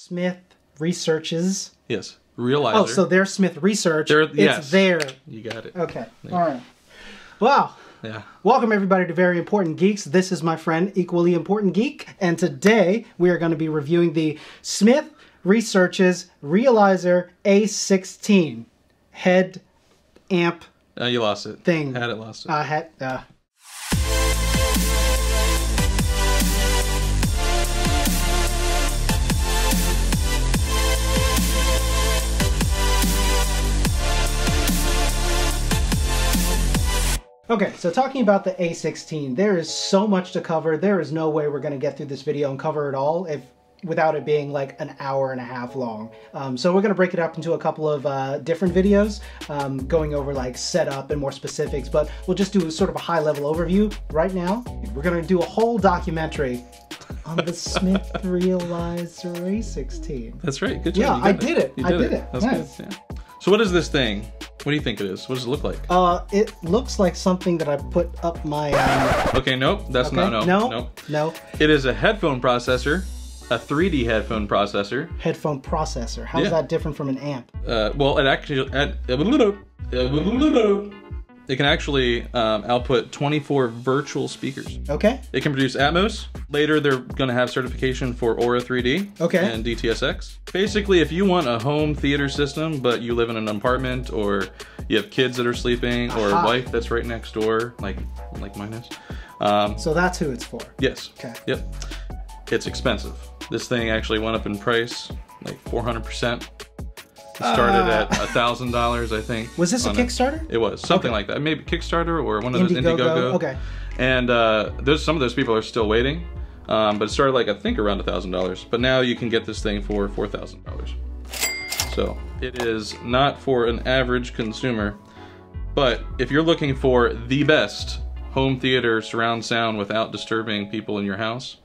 Smith Researches. Yes, Realizer. Oh, so there's Smith Research. Yes. It's there. You got it. Okay. Yeah. All right. Wow. Yeah. Welcome everybody to Very Important Geeks. This is my friend, Equally Important Geek, and today we are going to be reviewing the Smith Researches Realizer A16 head amp. You lost it. Thing. Had it, lost it. Okay, so talking about the A16, there is so much to cover. There is no way we're going to get through this video and cover it all without it being like an hour and a half long. So we're going to break it up into a couple of different videos, going over like setup and more specifics, but we'll just do sort of a high-level overview right now. We're going to do a whole documentary on the Smith Realizer A16. That's right. Good job. Yeah, I did it. I did it. That's nice. good. Yeah. So what is this thing? What do you think it is? What does it look like? It looks like something that I put up my... Okay, nope. That's okay. not... No. It is a headphone processor, a 3D headphone processor. Headphone processor. How is that different from an amp? Well, it actually... It can actually output 24 virtual speakers. Okay. It can produce Atmos. Later, they're going to have certification for Aura 3D and DTSX. Basically, if you want a home theater system, but you live in an apartment, or you have kids that are sleeping, or a wife that's right next door, like mine is. So that's who it's for? Yes. Okay. Yep. It's expensive. This thing actually went up in price, like 400%. It started at $1,000, I think. Was this a Kickstarter? It was something like that. Maybe Kickstarter or one of those Indiegogo. Okay. And some of those people are still waiting, but it started like I think around $1,000. But now you can get this thing for $4,000. So it is not for an average consumer, but if you're looking for the best home theater surround sound without disturbing people in your house,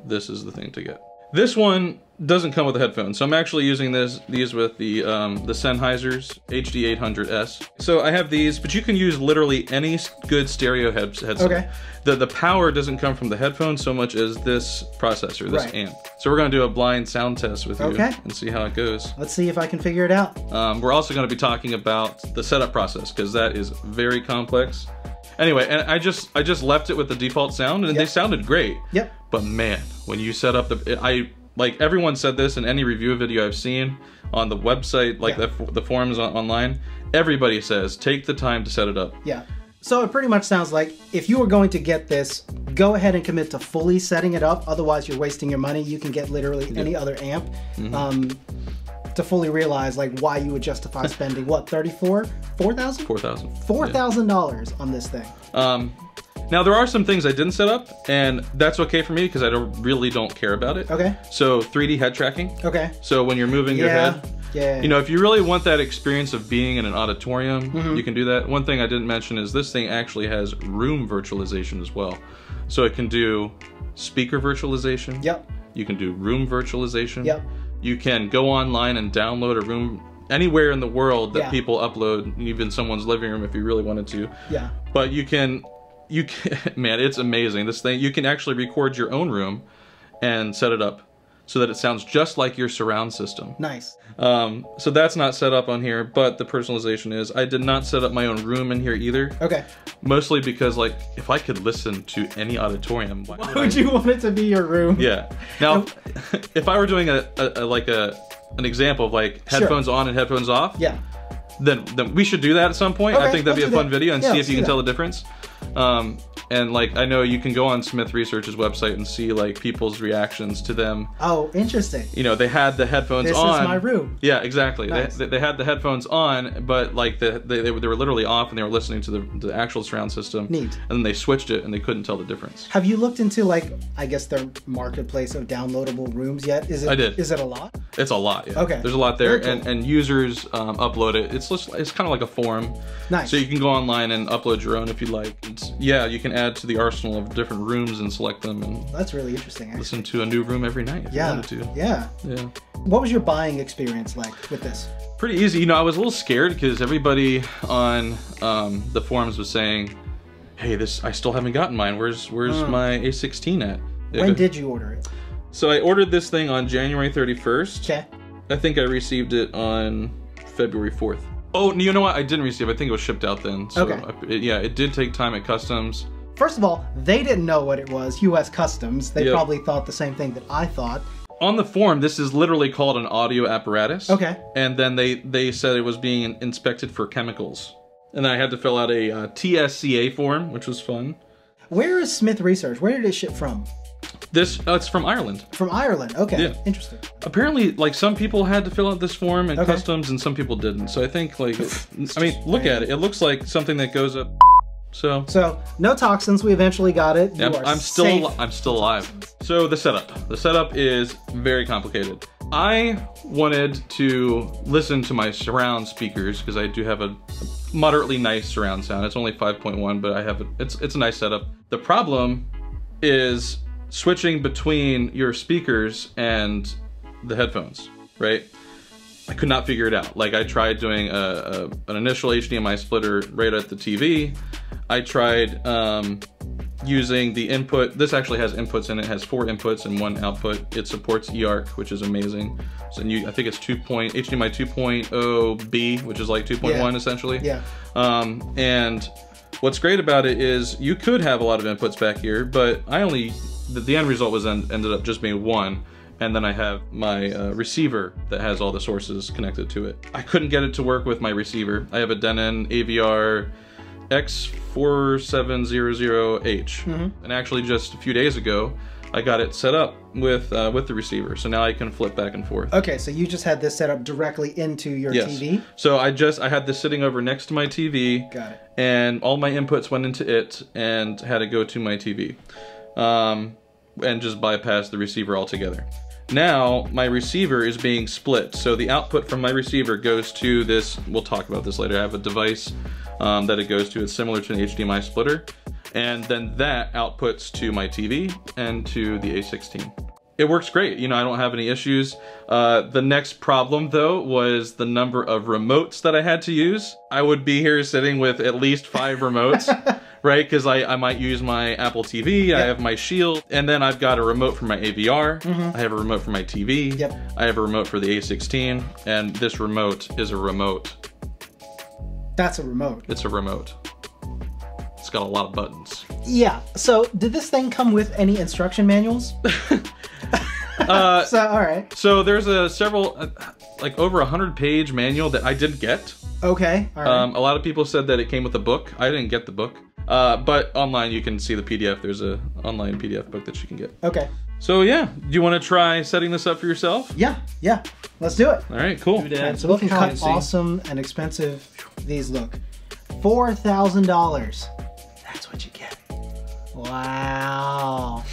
this is the thing to get. This one doesn't come with a headphone, so I'm actually using these with the Sennheiser's HD800S. So I have these, but you can use literally any good stereo headset. Okay. The power doesn't come from the headphone so much as this processor, this amp. So we're going to do a blind sound test with you and see how it goes. Let's see if I can figure it out. We're also going to be talking about the setup process, because that is very complex. Anyway, and I just left it with the default sound, and they sounded great. Yep. But man, when you set up like everyone said this in any review video I've seen on the website, like the forums online, everybody says take the time to set it up. Yeah. So it pretty much sounds like if you were going to get this, go ahead and commit to fully setting it up. Otherwise, you're wasting your money. You can get literally any other amp. To fully realize like why you would justify spending what, $4,000? $4,000 on this thing. Now there are some things I didn't set up, and that's okay for me because I really don't care about it. Okay. So 3D head tracking. Okay. So when you're moving your head, you know, if you really want that experience of being in an auditorium, you can do that. One thing I didn't mention is this thing actually has room virtualization as well. So it can do speaker virtualization. Yep. You can do room virtualization. Yep. You can go online and download a room anywhere in the world that people upload, even someone's living room if you really wanted to. Yeah. But you can, man, it's amazing. This thing, you can actually record your own room and set it up so that it sounds just like your surround system. Nice. So that's not set up on here, but the personalization is. I did not set up my own room in here either. Okay. Mostly because, like, if I could listen to any auditorium, why would you want it to be your room? Yeah. Now, if I were doing an example of like headphones on and headphones off, then we should do that at some point. I think that'd be a fun video and see if you can tell the difference. And like, I know you can go on Smith Research's website and see like people's reactions to them. Oh, interesting. You know, they had the headphones on. This is my room. Yeah, exactly. Nice. They had the headphones on, but like they were literally off and they were listening to the actual surround system. Neat. And then they switched it and they couldn't tell the difference. Have you looked into like, I guess their marketplace of downloadable rooms yet? I did. Is it a lot? It's a lot, yeah. Okay. There's a lot there, Very cool. and users upload it. It's kind of like a forum. Nice. So you can go online and upload your own if you like. Yeah, you can add to the arsenal of different rooms and select them. And that's really interesting, actually. Listen to a new room every night if you wanted to. Yeah. Yeah. What was your buying experience like with this? Pretty easy. You know, I was a little scared because everybody on the forums was saying, hey, I still haven't gotten mine. Where's my A16 at? When did you order it? So I ordered this thing on January 31st. Okay. I think I received it on February 4th. Oh, you know what? I didn't receive it. I think it was shipped out then. So Okay. yeah, it did take time at customs. First of all, they didn't know what it was, U.S. Customs. They Yep. probably thought the same thing that I thought. On the form, this is literally called an audio apparatus. Okay. And then they said it was being inspected for chemicals. And then I had to fill out a TSCA form, which was fun. Where is Smith Research? Where did it ship from? This, it's from Ireland. From Ireland. Okay. Yeah. Interesting. Apparently, like, some people had to fill out this form and Okay. customs, and some people didn't. So I think, like, I mean, look at it. It looks like something that goes up. So no toxins. We eventually got it. You are I'm still safe. I'm still alive. So the setup is very complicated. I wanted to listen to my surround speakers because I do have a moderately nice surround sound. It's only 5.1, but I have it's a nice setup. The problem is switching between your speakers and the headphones, right? I could not figure it out. Like, I tried doing an initial HDMI splitter right at the TV. I tried using the input. This actually has inputs in it. It has 4 inputs and 1 output. It supports eARC, which is amazing. So I think it's HDMI 2.0B, which is like 2.1 essentially. Yeah. And what's great about it is you could have a lot of inputs back here, but the end result was ended up just being 1. And then I have my receiver that has all the sources connected to it. I couldn't get it to work with my receiver. I have a Denon AVR X4700H. And actually just a few days ago, I got it set up with the receiver. So now I can flip back and forth. Okay, so you just had this set up directly into your TV? So I had this sitting over next to my TV. Got it. And all my inputs went into it and had to go to my TV. And just bypass the receiver altogether. Now, my receiver is being split. So the output from my receiver goes to this, we'll talk about this later. I have a device that it goes to. It's similar to an HDMI splitter. And then that outputs to my TV and to the A16. It works great. You know, I don't have any issues. The next problem, though, was the number of remotes that I had to use. I would be here sitting with at least 5 remotes. Right, because I might use my Apple TV, I have my Shield, and then I've got a remote for my AVR, I have a remote for my TV, I have a remote for the A16, and this remote is a remote. That's a remote. It's a remote. It's got a lot of buttons. Yeah, so did this thing come with any instruction manuals? So, alright. So there's like over 100-page manual that I didn't get. Okay, alright. A lot of people said that it came with a book. I didn't get the book. But online you can see the PDF. There's an online PDF book that you can get. Okay. So yeah, do you want to try setting this up for yourself? Yeah, let's do it. All right, cool. And so look how awesome and expensive these look. $4,000. That's what you get. Wow.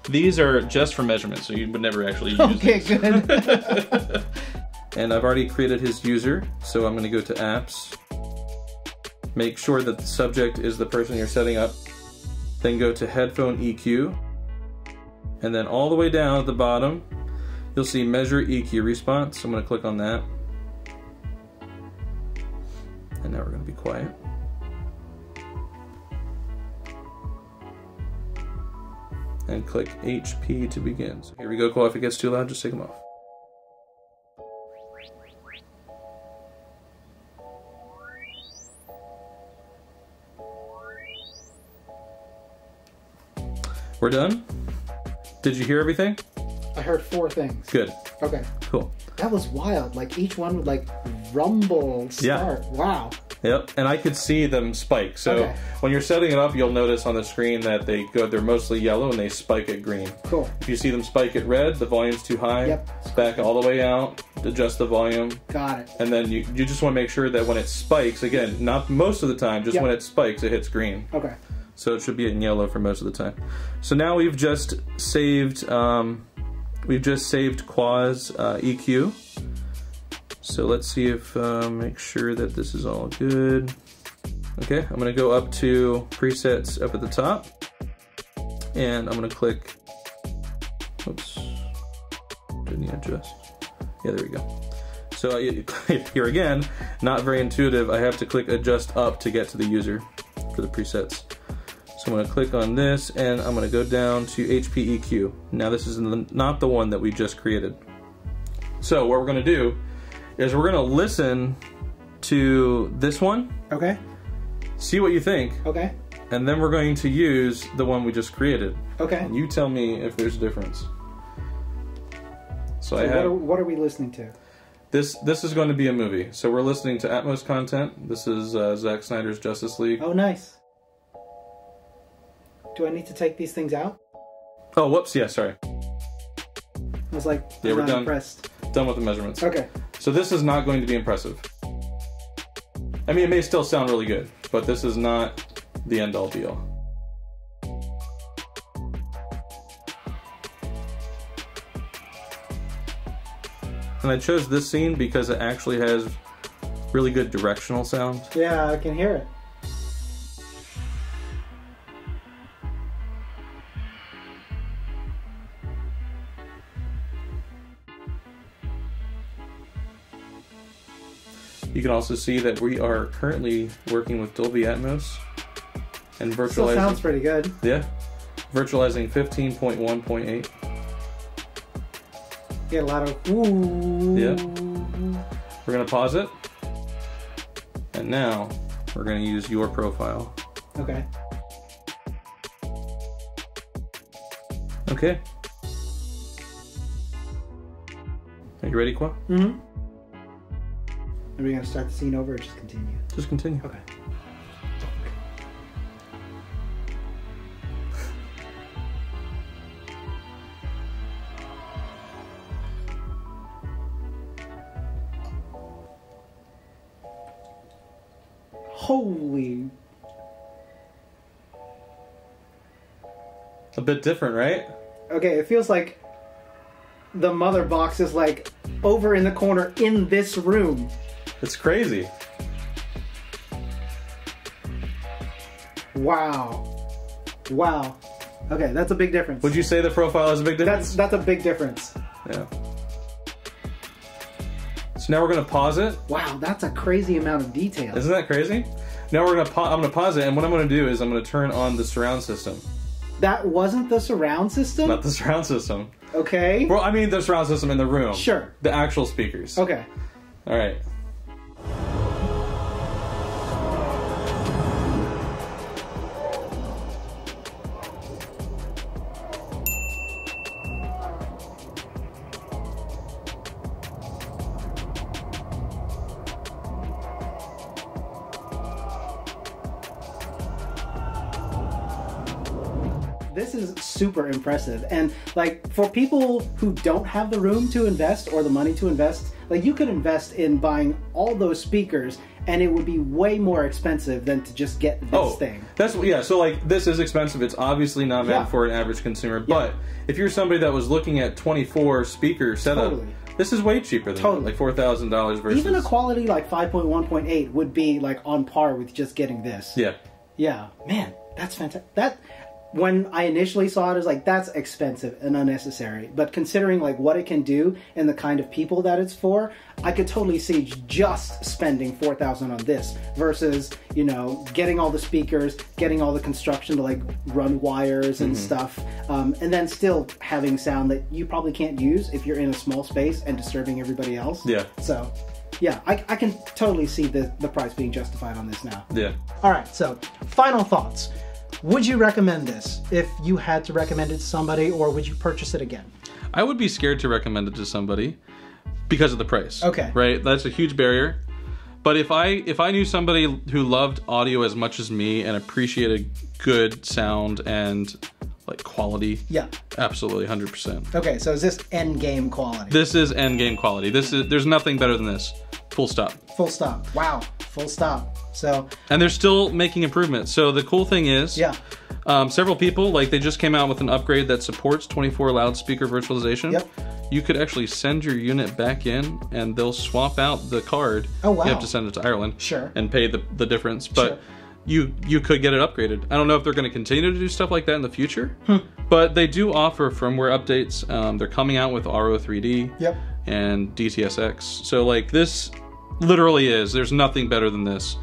These are just for measurement, so you would never actually use Okay, these. good. And I've already created his user, so I'm going to go to apps. Make sure that the subject is the person you're setting up. Then go to headphone EQ. And then all the way down at the bottom, you'll see measure EQ response. I'm going to click on that. And now we're going to be quiet. And click HP to begin. So here we go, Cole. If it gets too loud, just take them off. We're done? Did you hear everything? I heard 4 things. Good. Okay. Cool. That was wild. Like, each one would, like, rumble start. Yeah. Wow. Yep, and I could see them spike. So when you're setting it up, you'll notice on the screen that they're mostly yellow and they spike at green. Cool. If you see them spike at red, the volume's too high. Yep. Back all the way out, adjust the volume. Got it. And then you just want to make sure that when it spikes, again, not most of the time, just when it spikes, it hits green. Okay. So it should be in yellow for most of the time. So now we've just saved Quaz EQ. So let's see if, make sure that this is all good. Okay, I'm gonna go up to presets up at the top. And I'm gonna click, oops, didn't adjust. Yeah, there we go. So here again, not very intuitive. I have to click adjust up to get to the user for the presets. So So I'm going to click on this, and I'm going to go down to HPEQ. Now this is not the one that we just created. So what we're going to do is we're going to listen to this one. Okay. See what you think. Okay. And then we're going to use the one we just created. Okay. And you tell me if there's a difference. So I have... What are we listening to? This is going to be a movie. So we're listening to Atmos content. This is Zack Snyder's Justice League. Oh, nice. Do I need to take these things out? Oh, whoops. Yeah, sorry. I was like, yeah, I'm we're not done. impressed. Done with the measurements. Okay. So this is not going to be impressive. I mean, it may still sound really good, but this is not the end-all be-all. And I chose this scene because it actually has really good directional sound. Yeah, I can hear it. You can also see that we are currently working with Dolby Atmos and virtualizing. Still sounds pretty good. Yeah, virtualizing 15.1.8. Get a lot of ooh. Yeah. We're gonna pause it, and now we're gonna use your profile. Okay. Okay. Are you ready, Qua? Mm-hmm. Are we gonna start the scene over or just continue? Just continue. Okay. Holy. A bit different, right? Okay, it feels like the mother box is like over in the corner in this room. It's crazy. Wow. Wow. Okay, that's a big difference. Would you say the profile is a big difference? That's a big difference. Yeah. So now we're gonna pause it. Wow, that's a crazy amount of detail. Isn't that crazy? Now we're gonna I'm gonna pause it, and what I'm gonna do is I'm gonna turn on the surround system. That wasn't the surround system? Not the surround system. Okay. Well, I mean the surround system in the room. Sure. The actual speakers. Okay. All right. This is super impressive, and like for people who don't have the room to invest or the money to invest, like you could invest in buying all those speakers and it would be way more expensive than to just get this thing. That's yeah, so like this is expensive. It's obviously not meant for an average consumer, but if you're somebody that was looking at 24 speaker setup, this is way cheaper than that, like $4,000 versus even a quality like 5.1.8 would be like on par with just getting this. Yeah. Yeah, man, that's fantastic. That when I initially saw it, I was like, that's expensive and unnecessary. But considering like what it can do and the kind of people that it's for, I could totally see just spending $4,000 on this versus, you know, getting all the speakers, getting all the construction to like run wires and stuff, and then still having sound that you probably can't use if you're in a small space and disturbing everybody else. Yeah. So, yeah, I can totally see the price being justified on this now. Yeah. All right, so final thoughts. Would you recommend this if you had to recommend it to somebody, or would you purchase it again? I would be scared to recommend it to somebody because of the price. Okay. Right? That's a huge barrier. But if I knew somebody who loved audio as much as me and appreciated good sound and like quality, yeah, absolutely 100%. Okay, so is this end game quality? This is end game quality. There's nothing better than this. Full stop. Full stop. Wow. Full stop. So, and they're still making improvements. So the cool thing is, several people, like they just came out with an upgrade that supports 24 loudspeaker virtualization. Yep. You could actually send your unit back in and they'll swap out the card. Oh, wow. You have to send it to Ireland. Sure. And pay the difference. But you could get it upgraded. I don't know if they're going to continue to do stuff like that in the future. But they do offer firmware updates. They're coming out with RO3D and DTSX. So like this literally is, there's nothing better than this.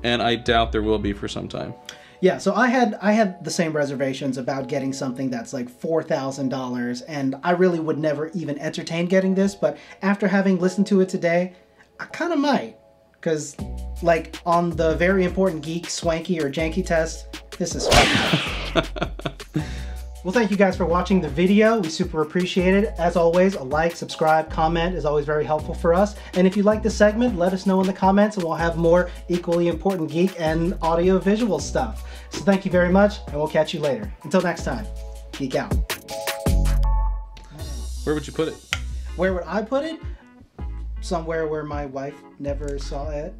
And I doubt there will be for some time. Yeah, so I had the same reservations about getting something that's like $4,000, and I really would never even entertain getting this, but after having listened to it today, I kind of might. Because, like, on the very important geek, swanky, or janky test, this is swanky. Well, thank you guys for watching the video. We super appreciate it. As always, a like, subscribe, comment is always very helpful for us. And if you like this segment, let us know in the comments and we'll have more equally important geek and audio-visual stuff. So thank you very much, and we'll catch you later. Until next time, geek out. Where would you put it? Where would I put it? Somewhere where my wife never saw it,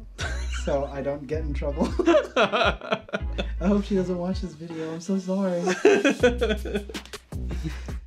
so I don't get in trouble. I hope she doesn't watch this video. I'm so sorry.